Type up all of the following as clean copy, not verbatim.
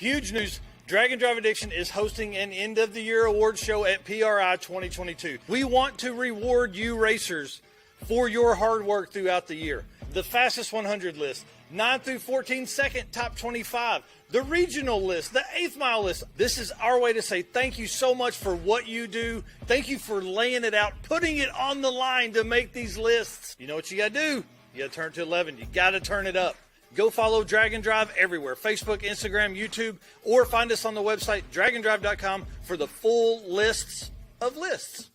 Huge news. Drag and Drive Addiction is hosting an end-of-the-year awards show at PRI 2022. We want to reward you racers for your hard work throughout the year. The fastest 100 list, 9 through 14 second top 25, the regional list, the 8th mile list. This is our way to say thank you so much for what you do. Thank you for laying it out, putting it on the line to make these lists. You know what you got to do? You got to turn to 11. You got to turn it up. Go follow Drag and Drive everywhere, Facebook, Instagram, YouTube, or find us on the website, draganddrive.com, for the full lists of lists.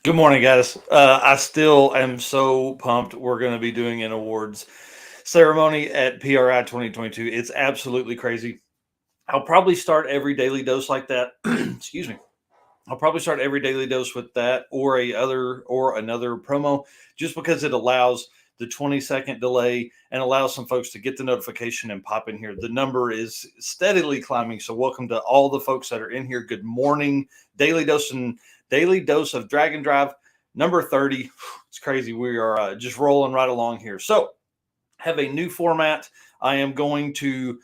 Good morning, guys. I still am so pumped. We're going to be doing an awards ceremony at PRI 2022. It's absolutely crazy. I'll probably start every daily dose like that. Excuse me. I'll probably start every daily dose with that or another promo, just because it allows the 20-second delay and allows some folks to get the notification and pop in here. The number is steadily climbing, so welcome to all the folks that are in here. Good morning. Daily dose of Drag and Drive, number 30. It's crazy. We are just rolling right along here. So, have a new format. I am going to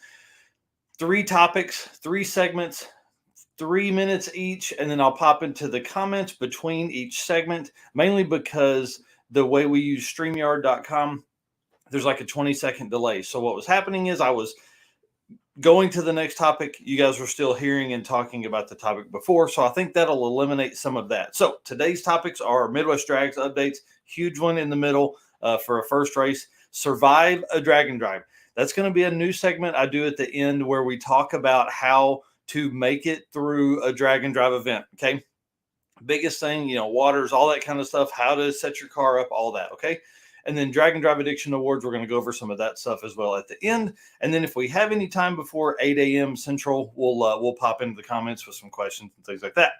3 topics, 3 segments, 3 minutes each, and then I'll pop into the comments between each segment, mainly because the way we use StreamYard.com, there's like a 20-second delay. So what was happening is I was going to the next topic. You guys were still hearing and talking about the topic before. So I think that'll eliminate some of that. So today's topics are Midwest Drags updates, huge one in the middle for a first race, survive a drag and drive. That's going to be a new segment I do at the end where we talk about how to make it through a drag and drive event. Okay. Biggest thing, waters, all that kind of stuff, how to set your car up, all that, okay? And then Drag and Drive Addiction Awards, we're going to go over some of that stuff as well at the end. And then if we have any time before 8 a.m. Central, we'll pop into the comments with some questions and things like that.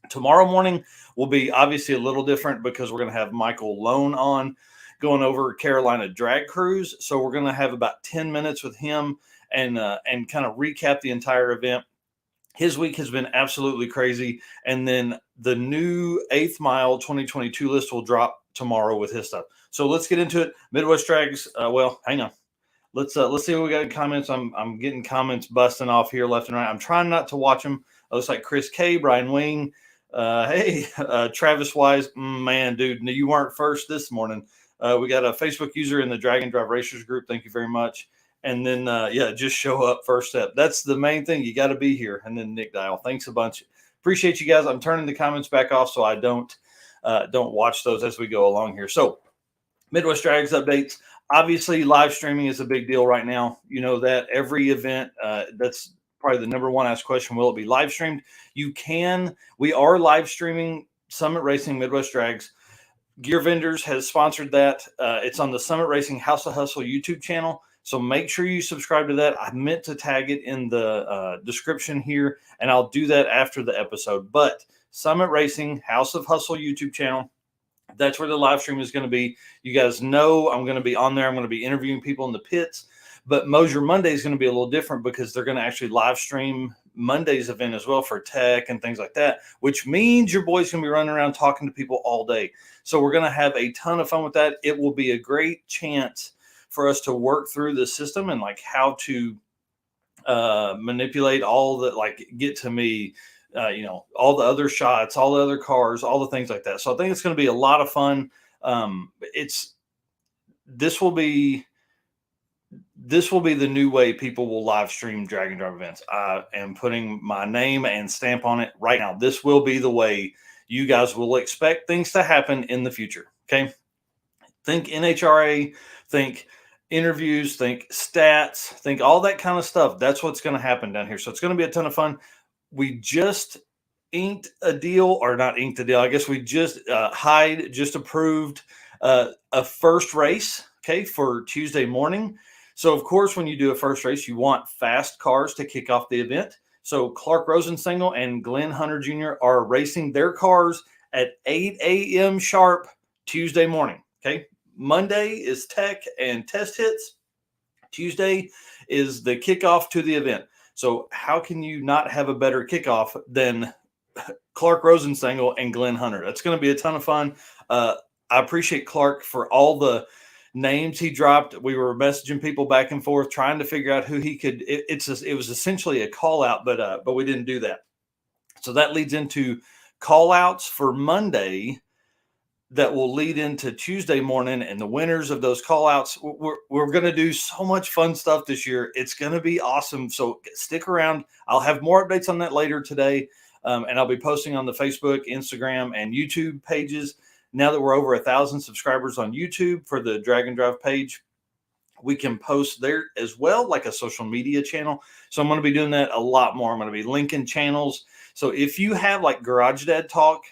Tomorrow morning will be obviously a little different because we're going to have Michael Lone on going over Carolina Drag Cruise. So we're going to have about 10 minutes with him and kind of recap the entire event. His week has been absolutely crazy. And then the new 8th mile 2022 list will drop tomorrow with his stuff. So let's get into it. Midwest Drags. Hang on. Let's see what we got in comments. I'm getting comments busting off here left and right. I'm trying not to watch them. Looks like Chris K, Brian Wing. Travis Wise. Man, dude, you weren't first this morning. We got a Facebook user in the Drag and Drive Racers group. Thank you very much. And then, just show up first step. That's the main thing. You got to be here. And then Nick Dial. Thanks a bunch. Appreciate you guys. I'm turning the comments back off so I don't watch those as we go along here. So Midwest Drags updates. Obviously, live streaming is a big deal right now. You know that every event, that's probably the number one asked question. Will it be live streamed? We are live streaming Summit Racing Midwest Drags. Gear Vendors has sponsored that. It's on the Summit Racing House of Hustle YouTube channel. So make sure you subscribe to that. I meant to tag it in the description here, and I'll do that after the episode. But Summit Racing, House of Hustle YouTube channel, that's where the live stream is going to be. You guys know I'm going to be on there. I'm going to be interviewing people in the pits. But Mosier Monday is going to be a little different because they're going to actually live stream Monday's event as well for tech and things like that, which means your boy's going to be running around talking to people all day. So we're going to have a ton of fun with that. It will be a great chance for us to work through the system and like how to manipulate all the, get to me, all the other shots, all the other cars, all the things like that. So I think it's going to be a lot of fun. This will be the new way people will live stream Drag and Drive events. I am putting my name and stamp on it right now. This will be the way you guys will expect things to happen in the future. Okay. Think NHRA, think interviews, think stats, think all that kind of stuff. That's what's going to happen down here. So it's going to be a ton of fun. We just inked a deal, or not inked a deal. I guess we just Hyde just approved a first race, okay, for Tuesday morning. So of course, when you do a first race, you want fast cars to kick off the event. So Clark Rosenstengel and Glenn Hunter Jr. are racing their cars at 8 a.m. sharp Tuesday morning. Okay. Monday is tech and test hits. Tuesday is the kickoff to the event. So how can you not have a better kickoff than Clark Rosenstengel and Glenn Hunter? That's going to be a ton of fun. I appreciate Clark for all the names he dropped. We were messaging people back and forth, trying to figure out who he could. It was essentially a call out, but we didn't do that. So that leads into call outs for Monday that will lead into Tuesday morning, and the winners of those call outs. We're going to do so much fun stuff this year. It's going to be awesome. So stick around. I'll have more updates on that later today. And I'll be posting on the Facebook, Instagram, and YouTube pages. Now that we're over 1,000 subscribers on YouTube for the Drag and Drive page, we can post there as well, like a social media channel. So I'm going to be doing that a lot more. I'm going to be linking channels. So if you have like Garage Dad Talk,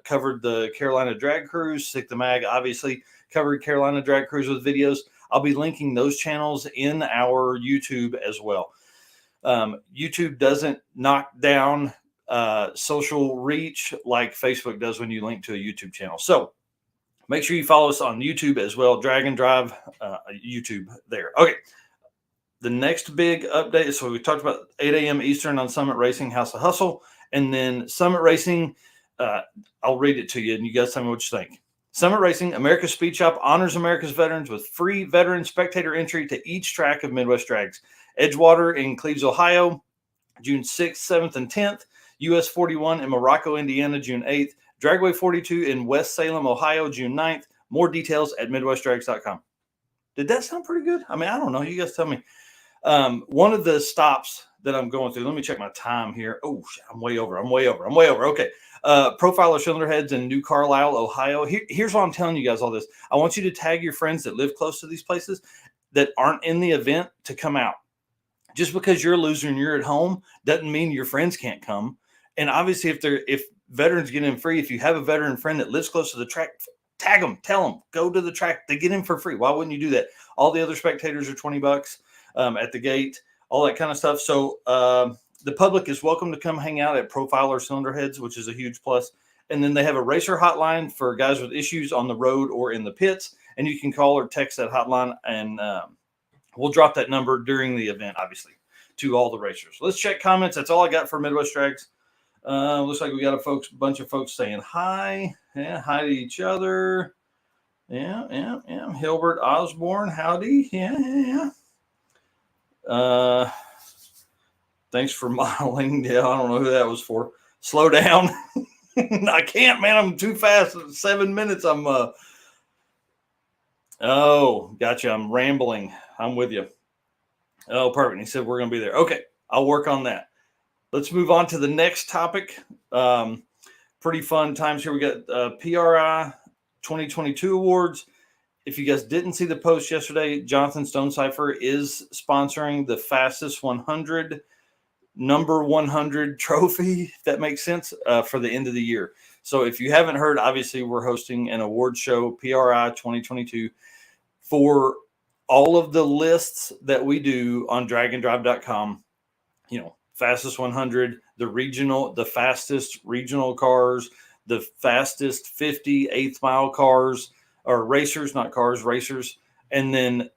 covered the Carolina Drag Cruise, Sick the Mag, obviously covered Carolina Drag Cruise with videos, I'll be linking those channels in our YouTube as well. YouTube doesn't knock down social reach like Facebook does when you link to a YouTube channel. So make sure you follow us on YouTube as well. Drag and Drive YouTube there. Okay. The next big update. So we talked about 8 a.m. Eastern on Summit Racing, House of Hustle. And then Summit Racing, I'll read it to you and you guys tell me what you think. Summit Racing, America's Speed Shop, honors America's veterans with free veteran spectator entry to each track of Midwest Drags. Edgewater in Cleves, Ohio, June 6th, 7th, and 10th. US 41 in Morocco, Indiana, June 8th. Dragway 42 in West Salem, Ohio, June 9th. More details at MidwestDrags.com. Did that sound pretty good? I mean, I don't know. You guys tell me. One of the stops that I'm going through, let me check my time here. Oh, I'm way over. Okay. Profiler Cylinder Heads in New Carlisle, Ohio. Here's why I'm telling you guys all this. I want you to tag your friends that live close to these places that aren't in the event to come out. Just because you're a loser and you're at home doesn't mean your friends can't come. And obviously, if veterans get in free, if you have a veteran friend that lives close to the track, tag them, tell them, go to the track. They get in for free. Why wouldn't you do that? All the other spectators are $20 at the gate, all that kind of stuff. So the public is welcome to come hang out at Profiler Cylinder Heads, which is a huge plus. And then they have a racer hotline for guys with issues on the road or in the pits. And you can call or text that hotline, and we'll drop that number during the event, obviously, to all the racers. Let's check comments. That's all I got for Midwest Drags. Looks like we got a bunch of folks saying hi. Yeah, hi to each other. Yeah. Hilbert Osborne, howdy. Yeah. Thanks for modeling. Yeah, I don't know who that was for. Slow down. I can't, man. I'm too fast. 7 minutes. Oh, gotcha. I'm rambling. I'm with you. Oh, perfect. He said we're going to be there. Okay. I'll work on that. Let's move on to the next topic. Pretty fun times here. We got PRI 2022 awards. If you guys didn't see the post yesterday, Jonathan Stonecipher is sponsoring the Fastest 100 number 100 trophy, if that makes sense, for the end of the year. So if you haven't heard, obviously we're hosting an award show, PRI 2022, for all of the lists that we do on draganddrive.com. You know, Fastest 100, the fastest regional cars, the fastest 50 eighth mile cars, or racers, not cars, racers. And then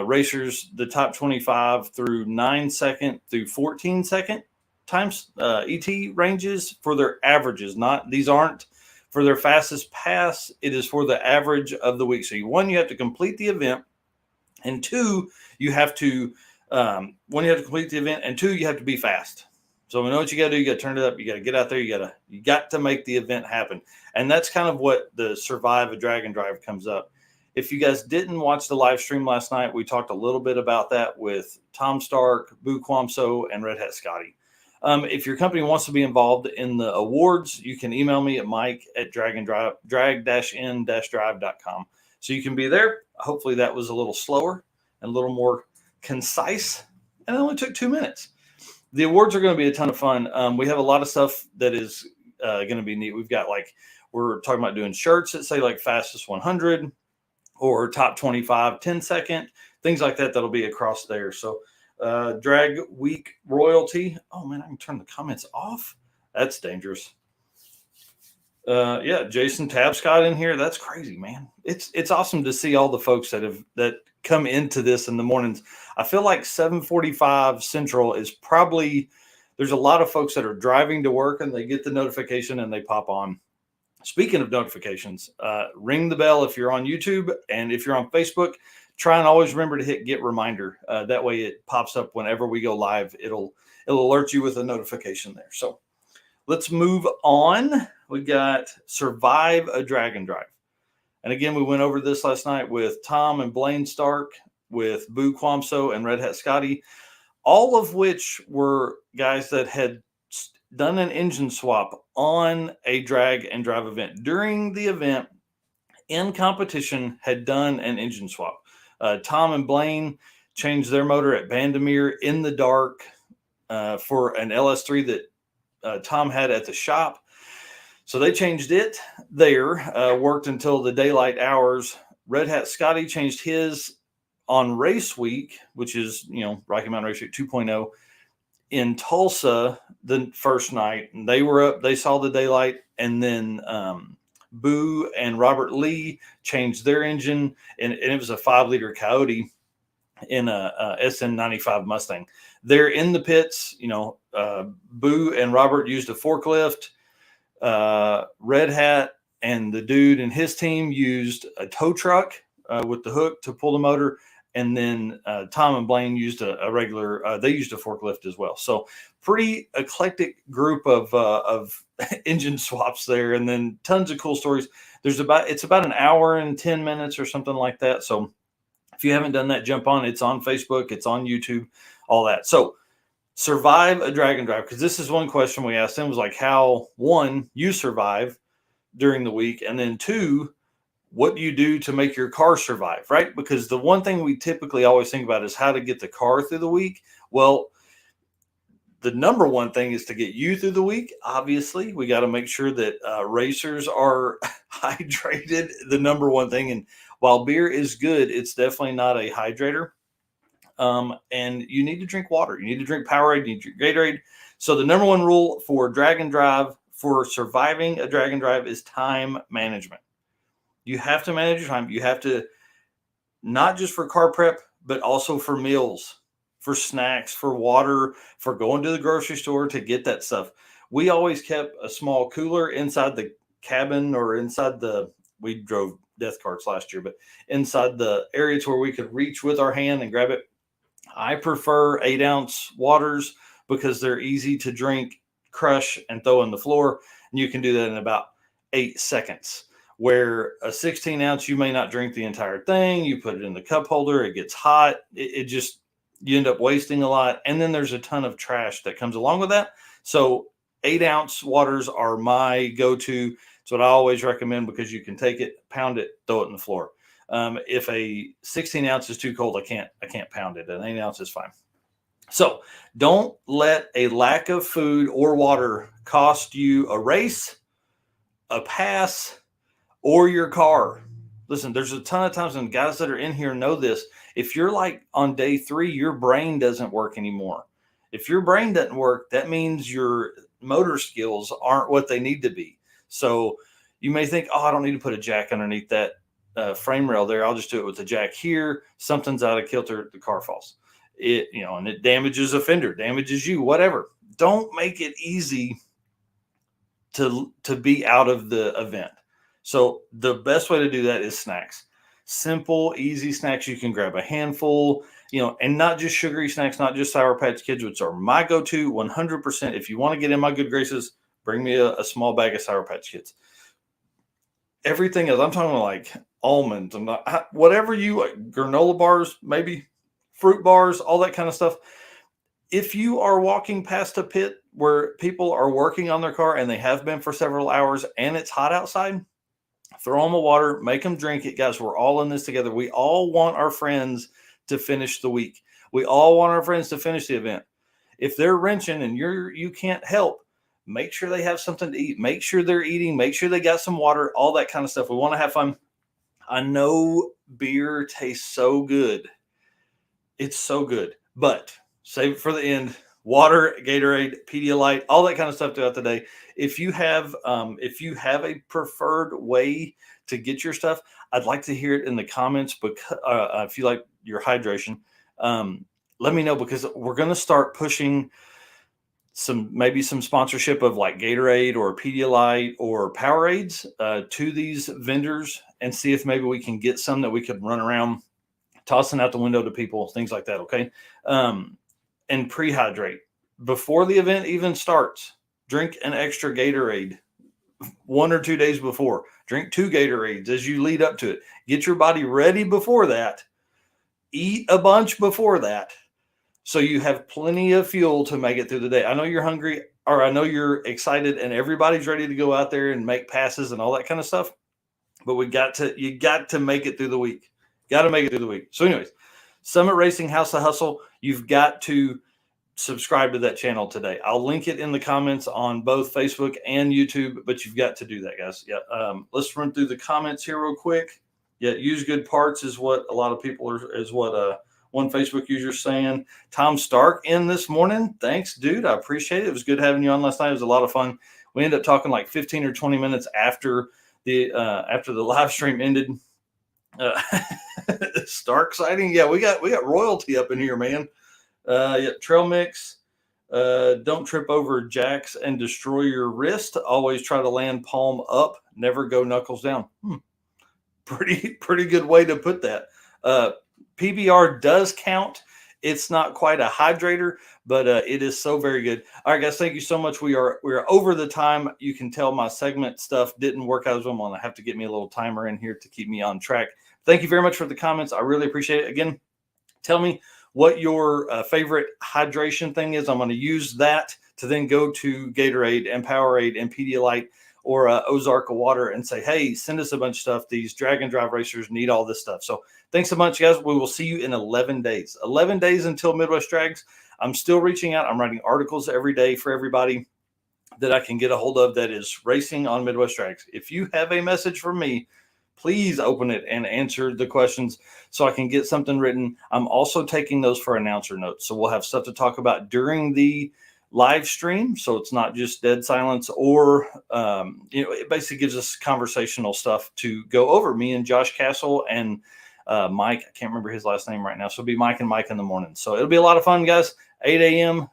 racers, the top 25 through 9 second through 14 second times ET ranges for their averages. These aren't for their fastest pass. It is for the average of the week. So you have to complete the event, and two, you have to complete the event, and two, you have to be fast. So we know what you got to do. You got to turn it up. You got to get out there. You got to make the event happen. And that's kind of what the Survive a Drag and Drive comes up. If you guys didn't watch the live stream last night, we talked a little bit about that with Tom Stark, Boo Kwamso, and Red Hat Scotty. If your company wants to be involved in the awards, you can email me at mike@drag-n-drive.com. So you can be there. Hopefully that was a little slower and a little more concise. And it only took 2 minutes. The awards are going to be a ton of fun. We have a lot of stuff that is going to be neat. We've got we're talking about doing shirts that say like Fastest 100 or top 25, 10 second, things like that. That'll be across there. So Drag Week royalty. Oh man, I can turn the comments off. That's dangerous. Yeah, Jason Tabscott in here. That's crazy, man. It's awesome to see all the folks that come into this in the mornings. I feel like 7:45 Central is probably, there's a lot of folks that are driving to work and they get the notification and they pop on. Speaking of notifications, ring the bell if you're on YouTube, and if you're on Facebook, try and always remember to hit get reminder. That way it pops up whenever we go live. It'll alert you with a notification there. So let's move on. We got Survive a Drag and Drive. And again, we went over this last night with Tom and Blaine Stark, with Boo Quamso and Red Hat Scotty, all of which were guys that had done an engine swap on a drag and drive event. During the event, in competition, had done an engine swap. Tom and Blaine changed their motor at Bandamere in the dark for an LS3 that Tom had at the shop. So they changed it there, worked until the daylight hours. Red Hat Scotty changed his on race week, which is, Rocky Mountain Race Week 2.0 in Tulsa the first night. And they were up, they saw the daylight, and then Boo and Robert Lee changed their engine, and it was a 5-liter Coyote in a SN95 Mustang. They're in the pits. Boo and Robert used a forklift. Red Hat and the dude and his team used a tow truck with the hook to pull the motor. And then Tom and Blaine used a regular, they used a forklift as well. So pretty eclectic group of engine swaps there. And then tons of cool stories. It's about an hour and 10 minutes or something like that. So if you haven't done that, jump on. It's on Facebook. It's on YouTube, all that. So survive a drag and drive. Because this is one question we asked them, was like how, one, you survive during the week. And then two, what do you do to make your car survive, right? Because the one thing we typically always think about is how to get the car through the week. Well, the number one thing is to get you through the week. Obviously, we got to make sure that racers are hydrated, the number one thing. And while beer is good, it's definitely not a hydrator. And you need to drink water. You need to drink Powerade. You need to drink Gatorade. So the number one rule for drag and drive, for surviving a drag and drive, is time management. You have to manage your time. You have to, not just for car prep, but also for meals, for snacks, for water, for going to the grocery store to get that stuff. We always kept a small cooler inside the cabin, or we drove death carts last year, but inside the areas where we could reach with our hand and grab it. I prefer 8-ounce waters because they're easy to drink, crush, and throw on the floor. And you can do that in about 8 seconds. Where a 16-ounce, you may not drink the entire thing. You put it in the cup holder, it gets hot. You end up wasting a lot. And then there's a ton of trash that comes along with that. So 8-ounce waters are my go-to. It's what I always recommend, because you can take it, pound it, throw it in the floor. If a 16-ounce is too cold, I can't pound it. An 8-ounce is fine. So don't let a lack of food or water cost you a race, a pass, or your car. Listen, there's a ton of times, and guys that are in here know this. If you're like on day 3, your brain doesn't work anymore. If your brain doesn't work, that means your motor skills aren't what they need to be. So you may think, I don't need to put a jack underneath that frame rail there. I'll just do it with the jack here. Something's out of kilter, the car falls. And it damages a fender, damages you, whatever. Don't make it easy to be out of the event. So the best way to do that is snacks. Simple, easy snacks. You can grab a handful, and not just sugary snacks, not just Sour Patch Kids, which are my go-to 100%. If you want to get in my good graces, bring me a small bag of Sour Patch Kids. Everything else, I'm talking like almonds, whatever you like, granola bars, maybe fruit bars, all that kind of stuff. If you are walking past a pit where people are working on their car and they have been for several hours and it's hot outside, throw them a water, make them drink it. Guys, we're all in this together. We all want our friends to finish the week. We all want our friends to finish the event. If they're wrenching and you can't help, make sure they have something to eat. Make sure they're eating. Make sure they got some water, all that kind of stuff. We want to have fun. I know beer tastes so good. It's so good, but save it for the end. Water, Gatorade, Pedialyte, all that kind of stuff throughout the day. If you have a preferred way to get your stuff, I'd like to hear it in the comments. Because if you like your hydration, let me know, because we're going to start pushing maybe some sponsorship of like Gatorade or Pedialyte or Powerades to these vendors, and see if maybe we can get some that we could run around tossing out the window to people, things like that. Okay. And pre-hydrate before the event even starts. Drink an extra Gatorade 1 or 2 days before. Drink 2 Gatorades as you lead up to it. Get your body ready before that. Eat a bunch before that, so you have plenty of fuel to make it through the day. I know you're hungry, or I know you're excited, and everybody's ready to go out there and make passes and all that kind of stuff. But you got to make it through the week. Got to make it through the week. So anyways, Summit Racing House of Hustle, you've got to subscribe to that channel today. I'll link it in the comments on both Facebook and YouTube, but you've got to do that, guys. Yeah. Let's run through the comments here real quick. Yeah. Use good parts is what a lot of people is what one Facebook user saying. Tom Stark in this morning. Thanks, dude. I appreciate it. It was good having you on last night. It was a lot of fun. We ended up talking like 15 or 20 minutes after the live stream ended. Stark sighting. Yeah, we got royalty up in here, man. Yeah, trail mix. Don't trip over jacks and destroy your wrist. Always try to land palm up. Never go knuckles down. Pretty good way to put that. PBR does count. It's not quite a hydrator, but it is so very good. All right, guys, thank you so much. We are over the time. You can tell my segment stuff didn't work out as well. I'm gonna have to get me a little timer in here to keep me on track. Thank you very much for the comments. I really appreciate it. Again, tell me what your favorite hydration thing is. I'm going to use that to then go to Gatorade and Powerade and Pedialyte or Ozarka water and say, hey, send us a bunch of stuff. These drag and drive racers need all this stuff. So thanks so much, guys. We will see you in 11 days. 11 days until Midwest Drags. I'm still reaching out. I'm writing articles every day for everybody that I can get a hold of that is racing on Midwest Drags. If you have a message for me, please open it and answer the questions so I can get something written. I'm also taking those for announcer notes. So we'll have stuff to talk about during the live stream. So it's not just dead silence or, it basically gives us conversational stuff to go over. Me and Josh Castle and Mike, I can't remember his last name right now. So it'll be Mike and Mike in the morning. So it'll be a lot of fun, guys. 8 a.m.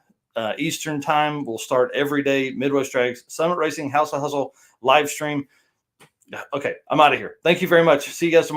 Eastern time. We'll start every day. Midwest Drags, Summit Racing, House of Hustle, live stream. Okay, I'm out of here. Thank you very much. See you guys tomorrow.